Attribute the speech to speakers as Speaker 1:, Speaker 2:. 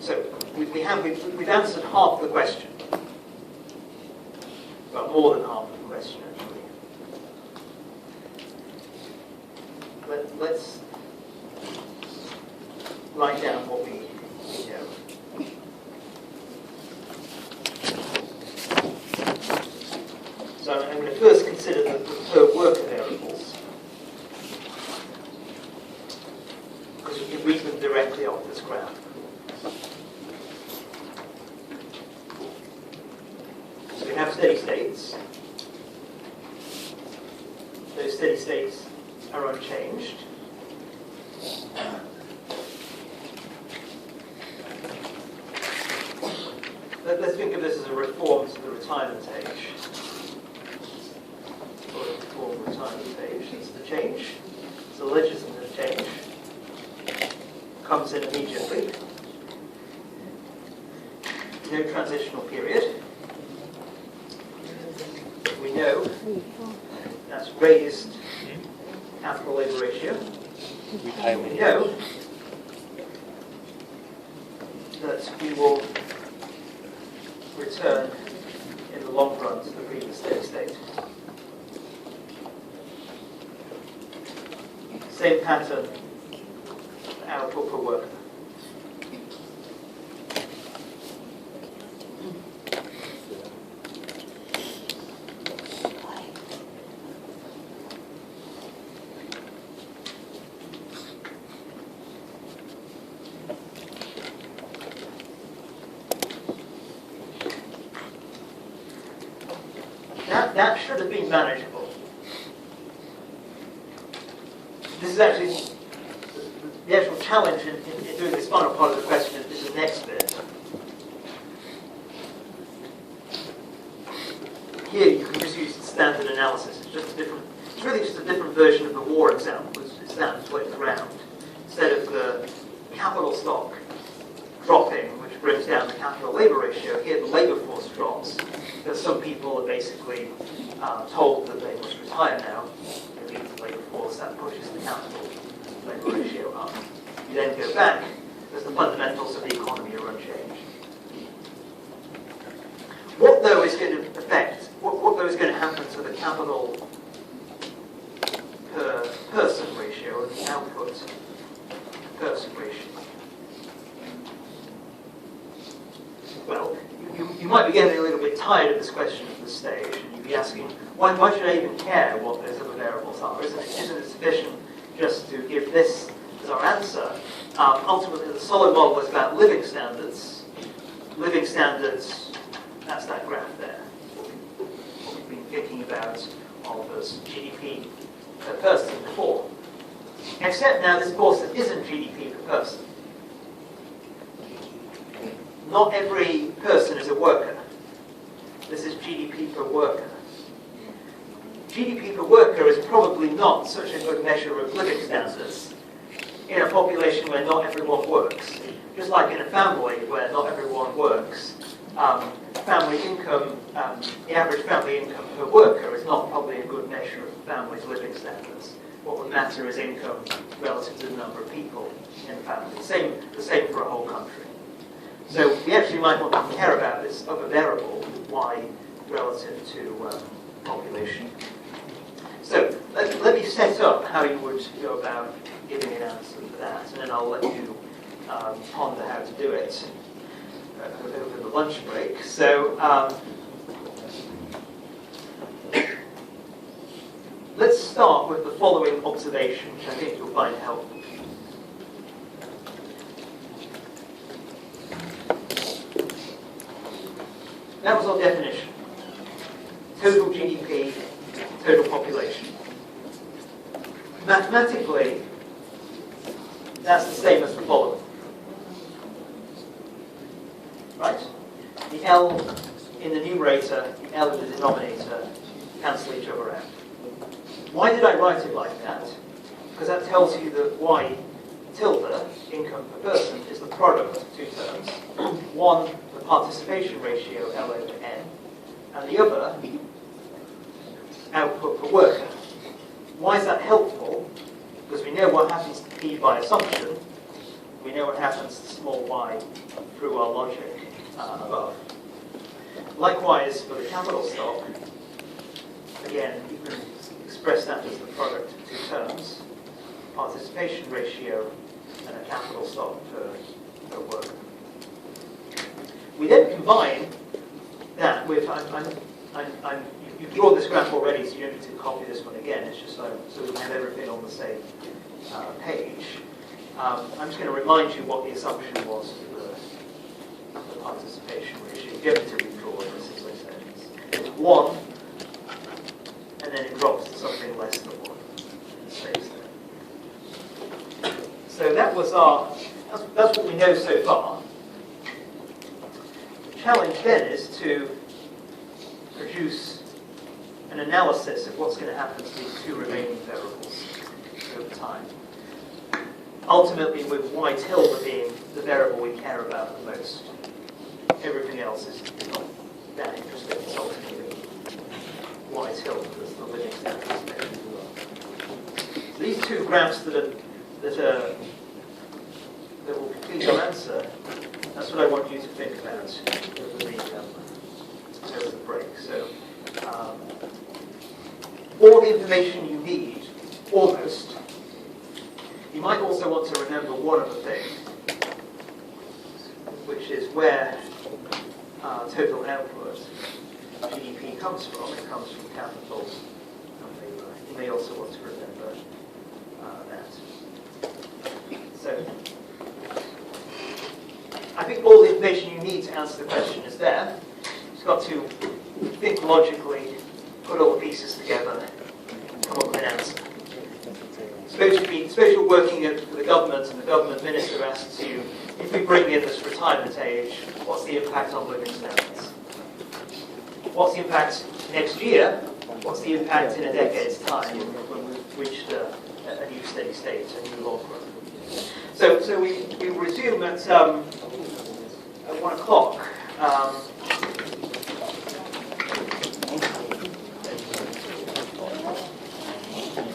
Speaker 1: So we've answered half the question. Well, more than half the question, actually. Let's write down what we know. So I'm going to first consider the per worker variables, because we can read them directly off this graph. So we have steady states. Those steady states are unchanged. Let's think of this as a reform to the retirement age. Or a reform retirement age. It's the change. It's a legislative change. Comes in immediately. No transitional period. We know that's raised capital labor ratio. We know that we will return in the long run to the previous steady state. Same pattern, output per worker. That should have been manageable. This is actually the actual challenge in doing this final part of the question is the next bit. Here you can just use standard analysis. It's really just a different version of the war example. It's that flipped around. Instead of the capital stock dropping, which brings down the capital labor ratio, here the labor force drops. Because some people are basically told that they must retire now. They leave the labor force, that pushes the capital labor ratio up. You then go back, because the fundamentals of the economy are unchanged. What though is going to affect, what though is going to happen to the capital per person ratio and the output per person ratio? Well, you might be getting a little bit tired of this question at this stage, and you'd be asking, why should I even care what those other variables are? Isn't it sufficient just to give this as our answer? Ultimately, the solid model is about living standards. Living standards, that's that graph there. What we've been thinking about as GDP per person before. Except now this, of course, isn't GDP per person. Not every person is a worker. This is GDP per worker. GDP per worker is probably not such a good measure of living standards in a population where not everyone works. Just like in a family where not everyone works, family income, the average family income per worker is not probably a good measure of the family's living standards. What would matter is income relative to the number of people in the family. The same for a whole country. So we actually might want to care about this other variable, y relative to population. So let me set up how you would go about giving an answer to that, and then I'll let you ponder how to do it over the lunch break. So let's start with the following observation, which I think you'll find helpful. That was our definition. Total GDP, total population. Mathematically, that's the same as the following. Right? The L in the numerator, the L in the denominator cancel each other out. Why did I write it like that? Because that tells you that Y tilde, income per person, is the product of two terms. One, the participation ratio, L over N, and the other, output per worker. Why is that helpful? Because we know what happens to P by assumption. We know what happens to small y through our logic above. Likewise, for the capital stock, again, you can express that as the product of two terms, participation ratio and a capital stock per worker. We then combine that with, you've drawn this graph already, so you don't need to copy this one again. It's just so we have everything on the same page. I'm just going to remind you what the assumption was for the participation ratio. You don't need to redraw this, as I said. It's 1, and then it drops to something less than 1. And stays there. So that was that's what we know so far. The challenge then is to produce an analysis of what's going to happen to these two remaining variables over time. Ultimately, with y tilde being the variable we care about the most. Everything else is not that interesting. It's ultimately y tilde as the living standard measure. So these two graphs that will complete our answer, that's what I want you to think about over the break. So, all the information you need, almost. You might also want to remember one other thing, which is where total output, GDP, comes from. It comes from capital and labor. You may also want to remember that. So, I think all the information you need to answer the question is there. You've got to think logically, put all the pieces together, come up with an answer. Suppose you're working for the government and the government minister asks you, if we bring in this retirement age, what's the impact on living standards? What's the impact next year? What's the impact in a decade's time when we've reached a new steady state, a new law growth? So we resume at 1 o'clock.